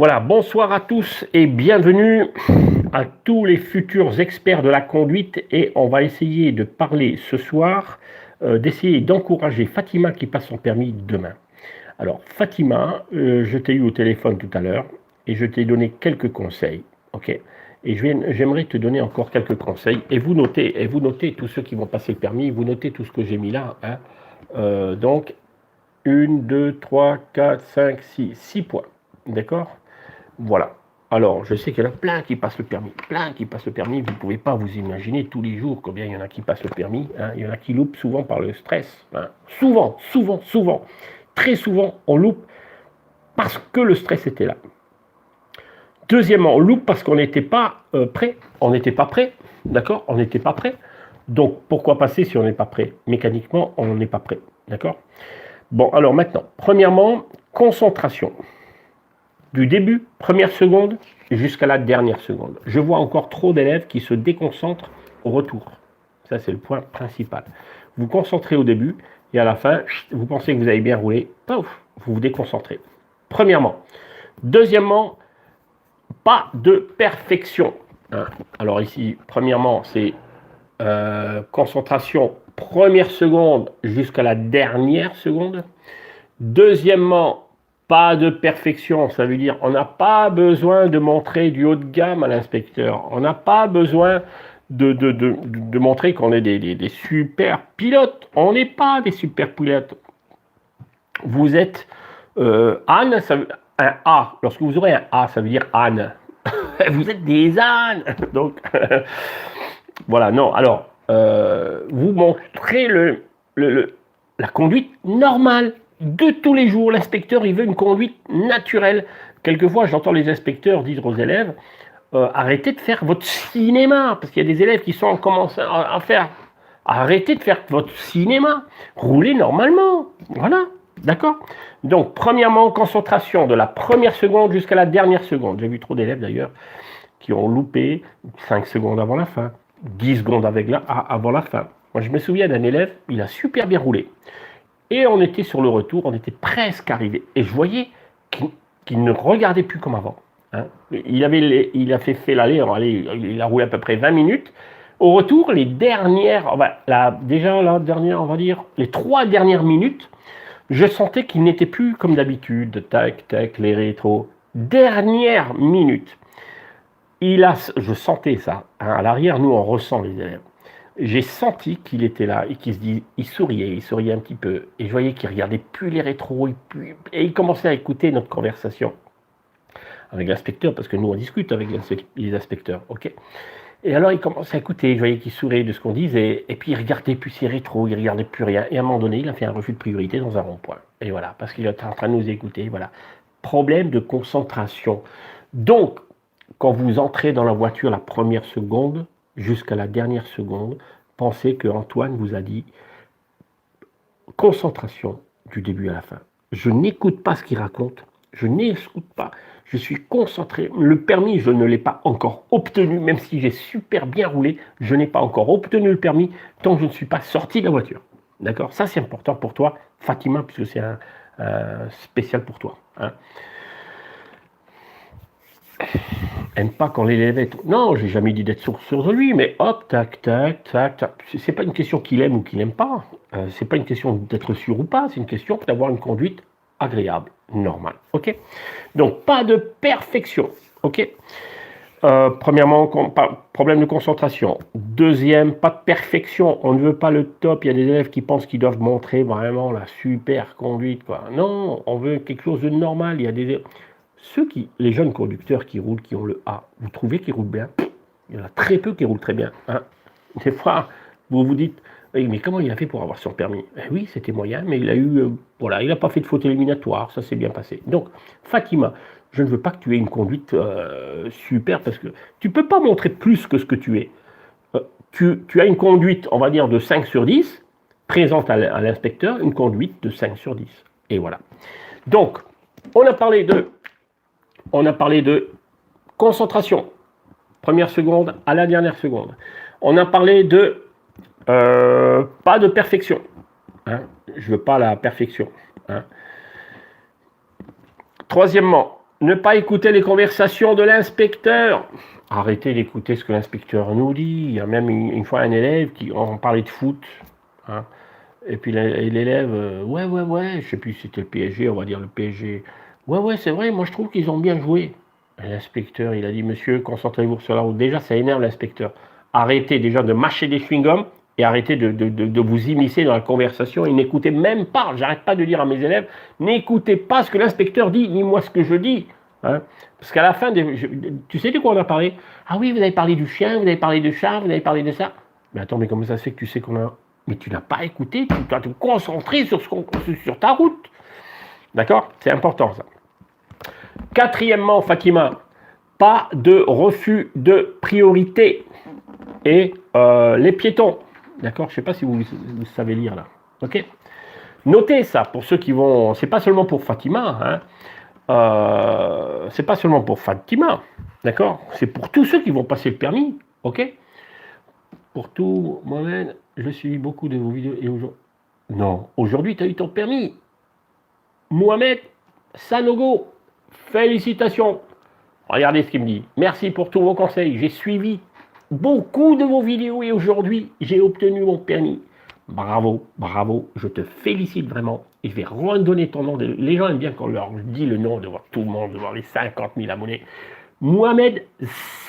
Voilà, bonsoir à tous et bienvenue à tous les futurs experts de la conduite et on va essayer de parler ce soir, d'essayer d'encourager Fatima qui passe son permis demain. Alors Fatima, je t'ai eu au téléphone tout à l'heure et je t'ai donné quelques conseils, ok? Et j'aimerais te donner encore quelques conseils et vous notez tous ceux qui vont passer le permis, vous notez tout ce que j'ai mis là, hein? Donc 1, 2, 3, 4, 5, 6, 6 points, d'accord? Voilà. Alors, je sais qu'il y en a plein qui passent le permis. Vous ne pouvez pas vous imaginer tous les jours combien il y en a qui passent le permis. Hein. Il y en a qui loupent souvent par le stress. Hein. Souvent. Très souvent, on loupe parce que le stress était là. Deuxièmement, on loupe parce qu'on n'était pas prêt. On n'était pas prêt. D'accord? On n'était pas prêt. Donc, pourquoi passer si on n'est pas prêt? Mécaniquement, on n'est pas prêt. D'accord? Bon, alors maintenant, premièrement, concentration. Du début, première seconde, jusqu'à la dernière seconde. Je vois encore trop d'élèves qui se déconcentrent au retour. Ça, c'est le point principal. Vous vous concentrez au début et à la fin, vous pensez que vous avez bien roulé, pouf, vous vous déconcentrez. Premièrement. Deuxièmement, pas de perfection. Alors ici, premièrement, c'est concentration première seconde jusqu'à la dernière seconde. Deuxièmement, pas de perfection, ça veut dire on n'a pas besoin de montrer du haut de gamme à l'inspecteur. On n'a pas besoin de montrer qu'on est des super pilotes. On n'est pas des super pilotes. Vous êtes âne, un A. Lorsque vous aurez un A, ça veut dire âne. Vous êtes des ânes. Donc, voilà, non. Alors, vous montrez la conduite normale de tous les jours. L'inspecteur, il veut une conduite naturelle. Quelquefois, j'entends les inspecteurs dire aux élèves, arrêtez de faire votre cinéma, parce qu'il y a des élèves qui sont commencés à faire, arrêtez de faire votre cinéma, roulez normalement, voilà, d'accord? Donc, premièrement, concentration de la première seconde jusqu'à la dernière seconde. J'ai vu trop d'élèves d'ailleurs qui ont loupé 5 secondes avant la fin, 10 secondes avant la fin. Moi, je me souviens d'un élève, il a super bien roulé. Et on était sur le retour, on était presque arrivé. Et je voyais qu'il ne regardait plus comme avant. Hein. Il a fait l'aller, il a roulé à peu près 20 minutes. Au retour, les dernières, on va dire, les 3 dernières minutes, je sentais qu'il n'était plus comme d'habitude. Tac, tac, les rétros. Dernière minute. Je sentais ça. Hein. À l'arrière, nous, on ressent les élèves. J'ai senti qu'il était là et il souriait un petit peu. Et je voyais qu'il regardait plus les rétros et il commençait à écouter notre conversation avec l'inspecteur, parce que nous on discute avec les inspecteurs, ok. Et alors il commençait à écouter, je voyais qu'il souriait de ce qu'on disait, et puis il regardait plus ses rétros, il regardait plus rien. Et à un moment donné, il a fait un refus de priorité dans un rond-point. Et voilà, parce qu'il était en train de nous écouter, voilà. Problème de concentration. Donc, quand vous entrez dans la voiture la première seconde, jusqu'à la dernière seconde, pensez que Antoine vous a dit concentration du début à la fin. Je n'écoute pas ce qu'il raconte, je n'écoute pas, je suis concentré. Le permis, je ne l'ai pas encore obtenu, même si j'ai super bien roulé, je n'ai pas encore obtenu le permis tant que je ne suis pas sorti de la voiture. D'accord? Ça, c'est important pour toi, Fatima, puisque c'est un spécial pour toi. Hein. Aime pas quand l'élève est... Non, j'ai jamais dit d'être sur de lui, mais hop, tac, tac, tac, tac. C'est pas une question qu'il aime ou qu'il n'aime pas. C'est pas une question d'être sûr ou pas, c'est une question d'avoir une conduite agréable, normale. Ok? Donc, pas de perfection. Ok? Premièrement, problème de concentration. Deuxième, pas de perfection. On ne veut pas le top. Il y a des élèves qui pensent qu'ils doivent montrer vraiment la super conduite, quoi. Non, on veut quelque chose de normal. Il y a des... les jeunes conducteurs qui roulent, qui ont le A, vous trouvez qu'ils roulent bien? Il y en a très peu qui roulent très bien. Hein. Des fois, vous vous dites, mais comment il a fait pour avoir son permis? Oui, c'était moyen, mais il a eu, il n'a pas fait de faute éliminatoire, ça s'est bien passé. Donc, Fatima, je ne veux pas que tu aies une conduite super, parce que tu ne peux pas montrer plus que ce que tu es. Tu as une conduite, on va dire, de 5 sur 10, présente à l'inspecteur une conduite de 5 sur 10. Et voilà. Donc, on a parlé de concentration, première seconde à la dernière seconde. On a parlé de pas de perfection. Hein. Je ne veux pas la perfection. Hein. Troisièmement, Ne pas écouter les conversations de l'inspecteur. Arrêtez d'écouter ce que l'inspecteur nous dit. Il y a même une fois un élève qui on parlait de foot. Hein, et puis l'élève, ouais, je sais plus si c'était le PSG, on va dire le PSG. Ouais, c'est vrai, moi je trouve qu'ils ont bien joué. L'inspecteur, il a dit, monsieur, concentrez-vous sur la route. Déjà, ça énerve l'inspecteur. Arrêtez déjà de mâcher des chewing-gums et arrêtez de vous immiscer dans la conversation et n'écoutez même pas, j'arrête pas de dire à mes élèves, n'écoutez pas ce que l'inspecteur dit, ni moi ce que je dis. Hein. Parce qu'à la fin, tu sais de quoi on a parlé? Ah oui, vous avez parlé du chien, vous avez parlé du chat, vous avez parlé de ça. Mais attends, mais comment ça se fait que tu sais qu'on a... Mais tu n'as pas écouté, tu dois te concentrer sur ta route. D'accord? C'est important ça. Quatrièmement, Fatima, pas de refus de priorité. Et les piétons. D'accord? Je ne sais pas si vous savez lire là. Ok? Notez ça pour ceux qui vont. C'est pas seulement pour Fatima. Hein. C'est pas seulement pour Fatima. D'accord? C'est pour tous ceux qui vont passer le permis. Ok? Pour tout, Mohamed, je suis beaucoup de vos vidéos et aujourd'hui. Non, aujourd'hui tu as eu ton permis. Mohamed Sanogo, félicitations. Regardez ce qu'il me dit. Merci pour tous vos conseils. J'ai suivi beaucoup de vos vidéos et aujourd'hui, j'ai obtenu mon permis. Bravo, je te félicite vraiment. Et je vais redonner ton nom. Les gens aiment bien quand on leur dit le nom, de voir tout le monde, de voir les 50 000 abonnés. Mohamed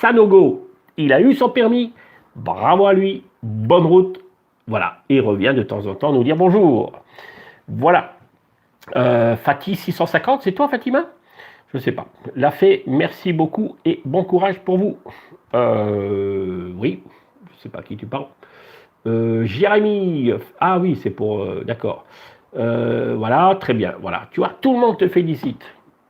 Sanogo, il a eu son permis. Bravo à lui, bonne route. Voilà, et il revient de temps en temps nous dire bonjour. Voilà. Fatih 650, c'est toi Fatima? Je ne sais pas. La fée, merci beaucoup et bon courage pour vous. Oui, je ne sais pas à qui tu parles. Jérémy, ah oui, c'est pour... d'accord. Voilà, très bien. Voilà, tu vois, tout le monde te félicite.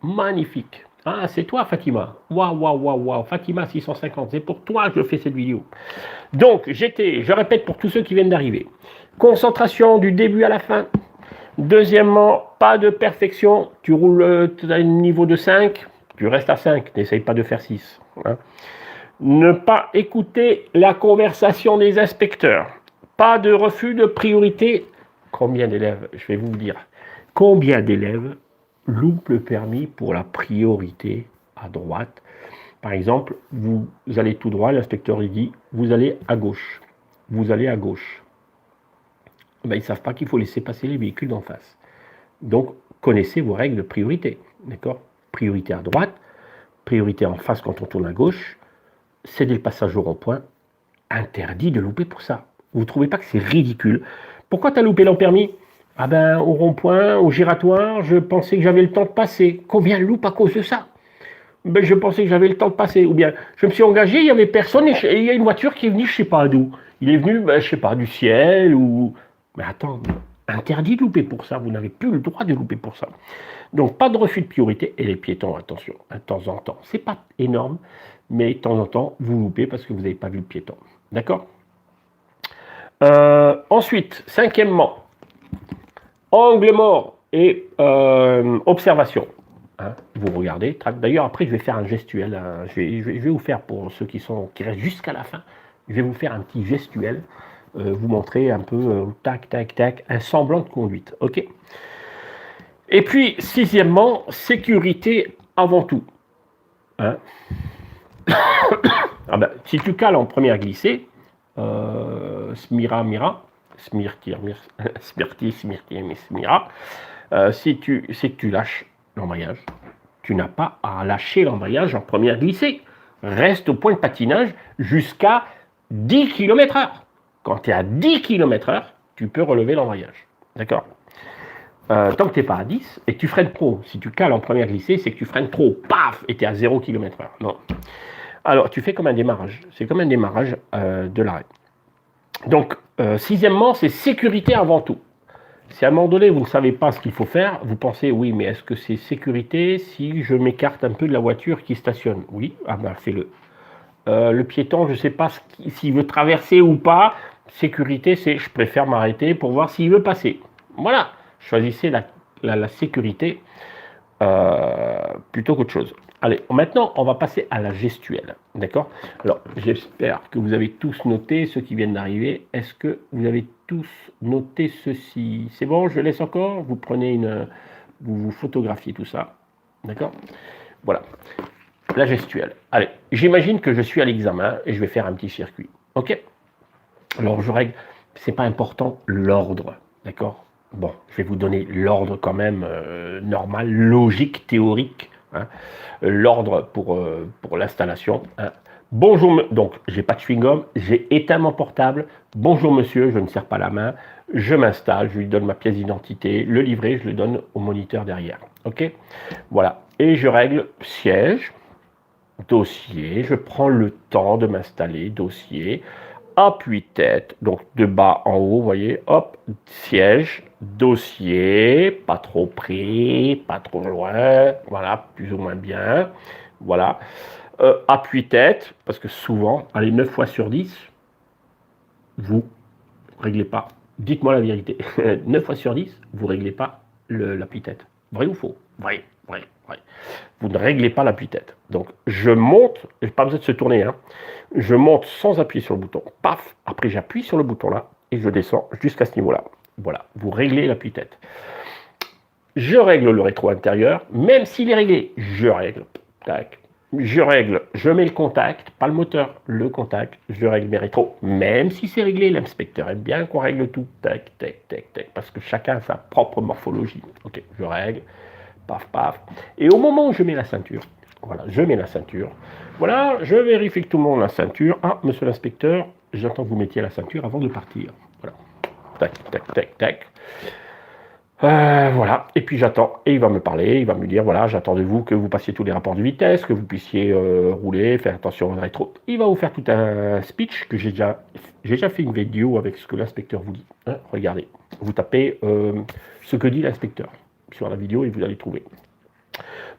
Magnifique. Ah, c'est toi Fatima. Waouh. Fatima 650, c'est pour toi que je fais cette vidéo. Donc, je répète pour tous ceux qui viennent d'arriver. Concentration du début à la fin. Deuxièmement, pas de perfection. Tu roules à un niveau de 5, tu restes à 5. N'essaye pas de faire 6. Hein. Ne pas écouter la conversation des inspecteurs. Pas de refus de priorité. Combien d'élèves, je vais vous dire, combien d'élèves loupent le permis pour la priorité à droite? Par exemple, vous allez tout droit, l'inspecteur il dit, vous allez à gauche. Vous allez à gauche. Ben, ils ne savent pas qu'il faut laisser passer les véhicules d'en face. Donc, connaissez vos règles de priorité. D'accord? Priorité à droite, priorité en face quand on tourne à gauche, céder le passage au rond-point, interdit de louper pour ça. Vous ne trouvez pas que c'est ridicule? Pourquoi tu as loupé l'an permis? Ah ben, au rond-point, au giratoire, je pensais que j'avais le temps de passer. Combien loupe à cause de ça? Ben, je pensais que j'avais le temps de passer. Ou bien, je me suis engagé, il n'y avait personne et il y a une voiture qui est venue, je ne sais pas d'où. Il est venu, ben, je ne sais pas, du ciel ou... Mais attends, interdit de louper pour ça. Vous n'avez plus le droit de louper pour ça. Donc, pas de refus de priorité. Et les piétons, attention, de temps en temps. C'est pas énorme, mais de temps en temps, vous loupez parce que vous n'avez pas vu le piéton. D'accord? Ensuite, cinquièmement, angle mort et observation. Hein, vous regardez. D'ailleurs, après, je vais faire un gestuel. Hein, je vais vous faire, pour ceux qui restent jusqu'à la fin, je vais vous faire un petit gestuel. Vous montrer un peu, tac, un semblant de conduite. OK? Et puis, sixièmement, sécurité avant tout. Hein? Ah ben, si tu cales en première glissée, Smira, si tu lâches l'embrayage, tu n'as pas à lâcher l'embrayage en première glissée. Reste au point de patinage jusqu'à 10 km/h. Quand tu es à 10 km/h, tu peux relever l'embrayage. D'accord? Tant que tu n'es pas à 10 et que tu freines trop, si tu cales en première glissée, c'est que tu freines trop, paf, et tu es à 0 km/h. Non. Alors, tu fais comme un démarrage. C'est comme un démarrage de l'arrêt. Donc, sixièmement, c'est sécurité avant tout. Si à un moment donné, vous ne savez pas ce qu'il faut faire, vous pensez, oui, mais est-ce que c'est sécurité si je m'écarte un peu de la voiture qui stationne? Oui, ah ben fais-le. Le piéton, je ne sais pas s'il veut traverser ou pas. Sécurité, c'est je préfère m'arrêter pour voir s'il veut passer. Voilà, choisissez la sécurité plutôt qu'autre chose. Allez, maintenant, on va passer à la gestuelle. D'accord? Alors, j'espère que vous avez tous noté, ceux qui viennent d'arriver. Est-ce que vous avez tous noté ceci? C'est bon, je laisse encore. Vous prenez vous photographiez tout ça. D'accord? Voilà, la gestuelle. Allez, j'imagine que je suis à l'examen et je vais faire un petit circuit. Ok. Alors je règle, c'est pas important l'ordre, d'accord. Bon, je vais vous donner l'ordre quand même normal, logique, théorique, hein. L'ordre pour l'installation. Hein. Bonjour, donc j'ai pas de chewing-gum, j'ai éteint mon portable. Bonjour monsieur, je ne serre pas la main, je m'installe, je lui donne ma pièce d'identité, le livret, je le donne au moniteur derrière. Ok. Voilà, et je règle siège, dossier, je prends le temps de m'installer, dossier, appuie-tête, donc de bas en haut, vous voyez, hop, siège, dossier, pas trop près, pas trop loin, voilà, plus ou moins bien, voilà. Appuie-tête, parce que souvent, allez, 9 fois sur 10, vous réglez pas. Dites-moi la vérité, 9 fois sur 10, vous réglez pas l'appui-tête. Vrai ou faux? Vrai, vrai, vrai. Vous ne réglez pas l'appui-tête. Donc, je monte, pas besoin de se tourner, hein. Je monte sans appuyer sur le bouton. Paf. Après, j'appuie sur le bouton là et je descends jusqu'à ce niveau-là. Voilà. Vous réglez l'appui-tête. Je règle le rétro intérieur. Même s'il est réglé, je règle. Tac. Je règle. Je mets le contact, pas le moteur, le contact. Je règle mes rétros. Même si c'est réglé, l'inspecteur aime bien qu'on règle tout. Tac, tac, tac, tac. Parce que chacun a sa propre morphologie. Ok. Je règle. Paf, paf. Et au moment où je mets la ceinture, voilà, je mets la ceinture. Voilà, je vérifie que tout le monde a la ceinture. Ah, monsieur l'inspecteur, j'attends que vous mettiez la ceinture avant de partir. Voilà. Tac, tac, tac, tac. Voilà, et puis j'attends, et il va me parler, il va me dire, voilà, j'attends de vous que vous passiez tous les rapports de vitesse, que vous puissiez rouler, faire attention au rétro. Il va vous faire tout un speech que j'ai déjà fait une vidéo avec ce que l'inspecteur vous dit. Hein, regardez, vous tapez ce que dit l'inspecteur sur la vidéo et vous allez trouver.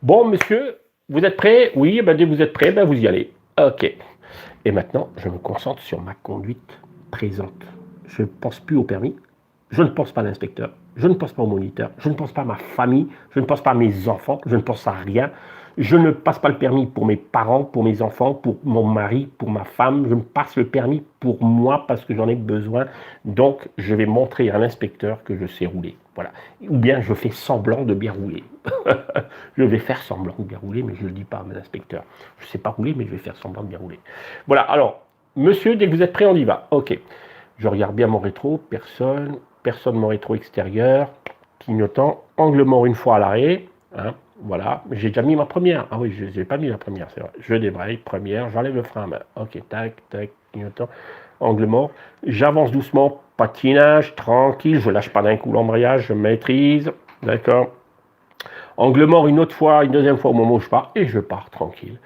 Bon, monsieur, vous êtes prêt? Oui, ben, dès que vous êtes prêt, ben, vous y allez. Ok. Et maintenant, je me concentre sur ma conduite présente. Je ne pense plus au permis. Je ne pense pas à l'inspecteur. Je ne pense pas au moniteur. Je ne pense pas à ma famille. Je ne pense pas à mes enfants. Je ne pense à rien. Je ne passe pas le permis pour mes parents, pour mes enfants, pour mon mari, pour ma femme. Je me passe le permis pour moi parce que j'en ai besoin. Donc, je vais montrer à l'inspecteur que je sais rouler. Voilà. Ou bien je fais semblant de bien rouler. Je vais faire semblant de bien rouler, mais je ne le dis pas à l'inspecteur. Je ne sais pas rouler, mais je vais faire semblant de bien rouler. Voilà. Alors, monsieur, dès que vous êtes prêt, on y va. Ok. Je regarde bien mon rétro. Personne mon rétro extérieur. Clignotant. Angle mort une fois à l'arrêt. Hein. Voilà, j'ai déjà mis ma première. Ah oui, je n'ai pas mis la première, c'est vrai. Je débraye, première, j'enlève le frein à main. Ok, tac, tac, clignotant, angle mort. J'avance doucement, patinage, tranquille, je lâche pas d'un coup l'embrayage, je maîtrise. D'accord. Angle mort une autre fois, une deuxième fois au moment où je pars, et je pars tranquille.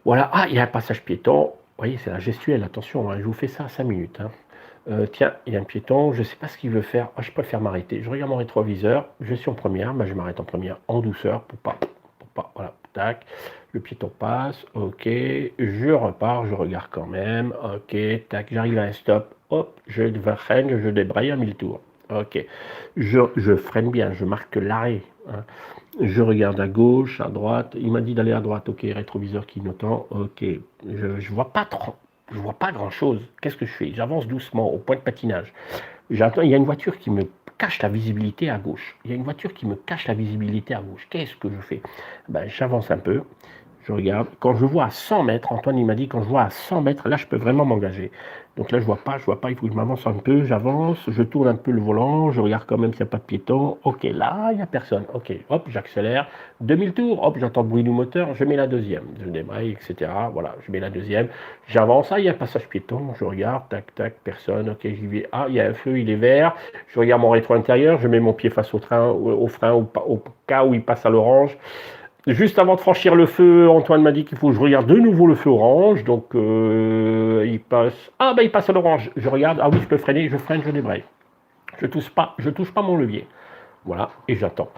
Voilà, ah, il y a un passage piéton. Vous voyez, c'est la gestuelle, attention, hein, je vous fais ça à 5 minutes. Hein. Tiens, il y a un piéton, je ne sais pas ce qu'il veut faire. Ah, je préfère m'arrêter. Je regarde mon rétroviseur, je suis en première, ben, je m'arrête en première en douceur pour pas, voilà, tac. Le piéton passe, ok, je repars, je regarde quand même, ok, tac, j'arrive à un stop, hop, je freine, je débraye à 1000 tours. Ok, je freine bien, je marque l'arrêt. Hein. Je regarde à gauche, à droite. Il m'a dit d'aller à droite. Ok, rétroviseur clignotant. Ok, je vois pas trop. Je vois pas grand chose. Qu'est-ce que je fais? J'avance doucement au point de patinage. J'attends. Il y a une voiture qui me cache la visibilité à gauche. Il y a une voiture qui me cache la visibilité à gauche. Qu'est-ce que je fais? Ben, j'avance un peu. Je regarde. Quand je vois à 100 mètres, Antoine il m'a dit quand je vois à 100 mètres, là je peux vraiment m'engager. Donc là je vois pas, il faut que je m'avance un peu, j'avance, je tourne un peu le volant, je regarde quand même s'il n'y a pas de piéton. Ok, là il n'y a personne. Ok, hop, j'accélère. 2000 tours, hop, j'entends le bruit du moteur, je mets la deuxième. Je débraye, etc. Voilà, je mets la deuxième. J'avance, ah il y a un passage piéton, je regarde, tac, tac, personne, ok, j'y vais. Ah, il y a un feu, il est vert. Je regarde mon rétro intérieur, je mets mon pied face au train, au frein, au cas où il passe à l'orange. Juste avant de franchir le feu, Antoine m'a dit qu'il faut que je regarde de nouveau le feu orange. Donc, il passe. Ah, ben il passe à l'orange. Je regarde. Ah oui, je peux freiner. Je freine, je débraye. Je touche pas mon levier. Voilà, et j'attends.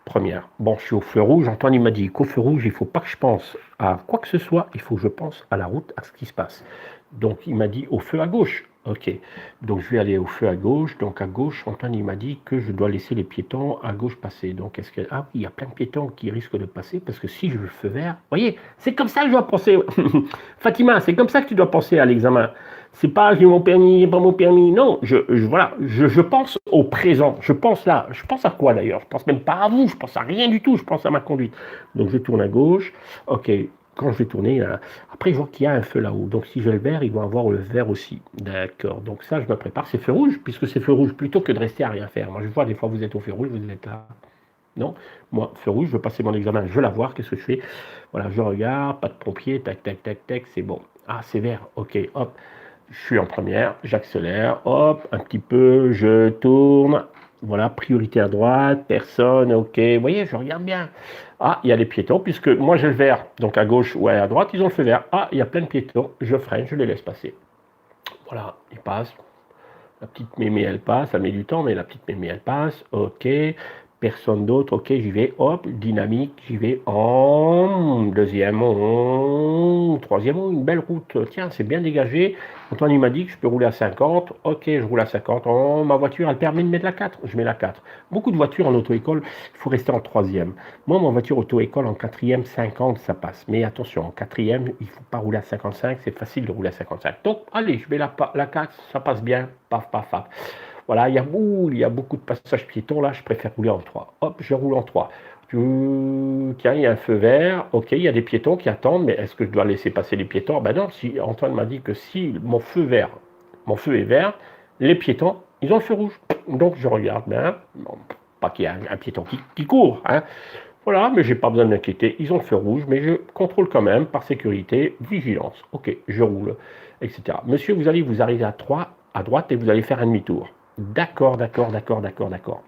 Première. Bon, je suis au feu rouge. Antoine, il m'a dit qu'au feu rouge, il ne faut pas que je pense à quoi que ce soit. Il faut que je pense à la route, à ce qui se passe. Donc, il m'a dit au feu à gauche. Ok, donc je vais aller au feu à gauche. Donc à gauche, Antoine il m'a dit que je dois laisser les piétons à gauche passer. Donc est-ce que... Ah oui, il y a plein de piétons qui risquent de passer parce que si je le feu vert... Vous voyez, c'est comme ça que je dois penser. Fatima, c'est comme ça que tu dois penser à l'examen. C'est pas j'ai mon permis, j'ai pas mon permis. Non, voilà, je pense au présent. Je pense là. Je pense à quoi d'ailleurs? Je pense même pas à vous. Je pense à rien du tout. Je pense à ma conduite. Donc je tourne à gauche. Ok, quand je vais tourner, après je vois qu'il y a un feu là-haut. Donc si j'ai le vert, ils vont avoir le vert aussi. D'accord. Donc ça, je me prépare. C'est feu rouge, puisque c'est feu rouge, plutôt que de rester à rien faire. Moi, je vois des fois, vous êtes au feu rouge, vous êtes là. Non, moi, feu rouge, je veux passer mon examen, je veux la voir, qu'est-ce que je fais? Voilà, je regarde, pas de pompier, tac, tac, tac, tac, c'est bon. Ah, c'est vert, ok, hop, je suis en première, j'accélère, hop, un petit peu, je tourne, voilà, priorité à droite, personne, ok, vous voyez, je regarde bien. Ah, il y a des piétons, puisque moi j'ai le vert, donc à gauche ou à droite, ils ont le feu vert. Ah, il y a plein de piétons, je freine, je les laisse passer. Voilà, ils passent. La petite mémé, elle passe, ça met du temps, mais la petite mémé, elle passe. Ok, personne d'autre. Ok, j'y vais. Hop, dynamique, j'y vais. En deuxième, troisième, une belle route. Tiens, c'est bien dégagé. Antoine, il m'a dit que je peux rouler à 50. Ok, je roule à 50. Oh, ma voiture, elle permet de mettre la 4. Je mets la 4. Beaucoup de voitures en auto-école, il faut rester en troisième. Moi, ma voiture auto-école en quatrième, 50, ça passe. Mais attention, en quatrième, il ne faut pas rouler à 55. C'est facile de rouler à 55. Donc, allez, je mets la 4, ça passe bien. Paf, paf, paf. Voilà, il y a beaucoup de passages piétons. Là, je préfère rouler en 3. Hop, je roule en 3. Tiens, il y a un feu vert. Ok, il y a des piétons qui attendent, mais est-ce que je dois laisser passer les piétons? Ben non, si Antoine m'a dit que si mon feu est vert, les piétons, ils ont le feu rouge. Donc je regarde bien. Bon, pas qu'il y a un piéton qui court, hein. Voilà, mais j'ai pas besoin de m'inquiéter. Ils ont le feu rouge, mais je contrôle quand même par sécurité, vigilance. Ok, je roule, etc. Monsieur, vous allez vous arriver à 3 à droite et vous allez faire un demi-tour. D'accord, d'accord, d'accord, d'accord, d'accord.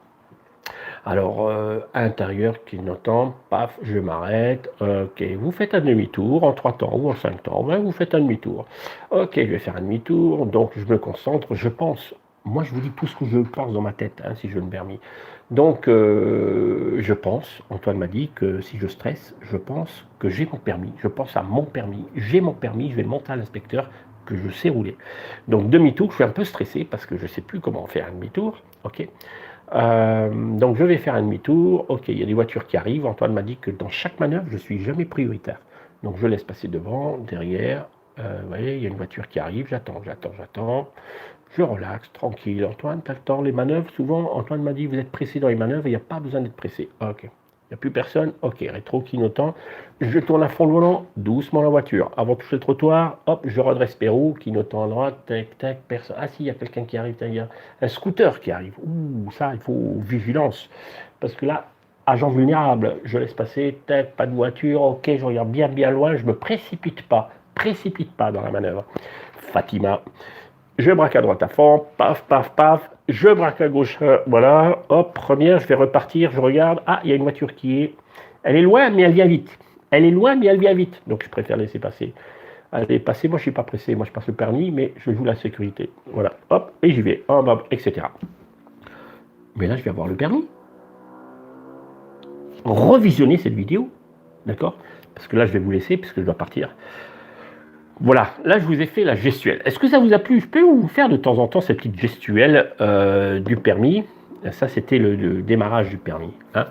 Alors, intérieur qui n'entend, paf, je m'arrête. Ok, vous faites un demi-tour en 3 temps ou en 5 temps. Ben, vous faites un demi-tour. Ok, je vais faire un demi-tour. Donc, je me concentre, je pense. Moi, je vous dis tout ce que je pense dans ma tête, hein, si je me permets. Donc, je pense, Antoine m'a dit que si je stresse, je pense que j'ai mon permis. Je pense à mon permis. J'ai mon permis, je vais monter à l'inspecteur que je sais rouler. Donc, demi-tour, je suis un peu stressé parce que je ne sais plus comment faire un demi-tour. Ok. Donc je vais faire un demi-tour. Ok, il y a des voitures qui arrivent. Antoine m'a dit que dans chaque manœuvre, je suis jamais prioritaire. Donc je laisse passer devant, derrière. Vous voyez, il y a une voiture qui arrive. J'attends. Je relaxe, tranquille. Antoine, tu as le temps. Les manœuvres, souvent, Antoine m'a dit, vous êtes pressé dans les manœuvres et il n'y a pas besoin d'être pressé. Ok. Il n'y a plus personne. Ok, rétro clignotant. Je tourne à fond le volant, doucement la voiture. Avant de toucher le trottoir, hop, je redresse Pérou, clignotant à droite, tac, tac, personne. Ah si, il y a quelqu'un qui arrive, il y a un scooter qui arrive. Ouh, ça, il faut vigilance. Parce que là, agent vulnérable, je laisse passer, tac, pas de voiture, ok, je regarde bien, bien loin, je me précipite pas dans la manœuvre. Fatima, je braque à droite à fond, paf, paf, paf, je braque à gauche, voilà, hop, première, je vais repartir, je regarde, ah, il y a une voiture qui est... Elle est loin, mais elle vient vite. Elle est loin, mais elle vient vite. Donc je préfère laisser passer. Allez, passer, moi je ne suis pas pressé, moi je passe le permis, mais je joue la sécurité. Voilà, hop, et j'y vais, hop, hop, etc. Mais là, je vais avoir le permis. Revisionner cette vidéo, d'accord? Parce que là, je vais vous laisser, puisque je dois partir. Voilà, là je vous ai fait la gestuelle. Est-ce que ça vous a plu? Je peux vous faire de temps en temps cette petite gestuelle du permis. Ça, c'était le démarrage du permis. Hein.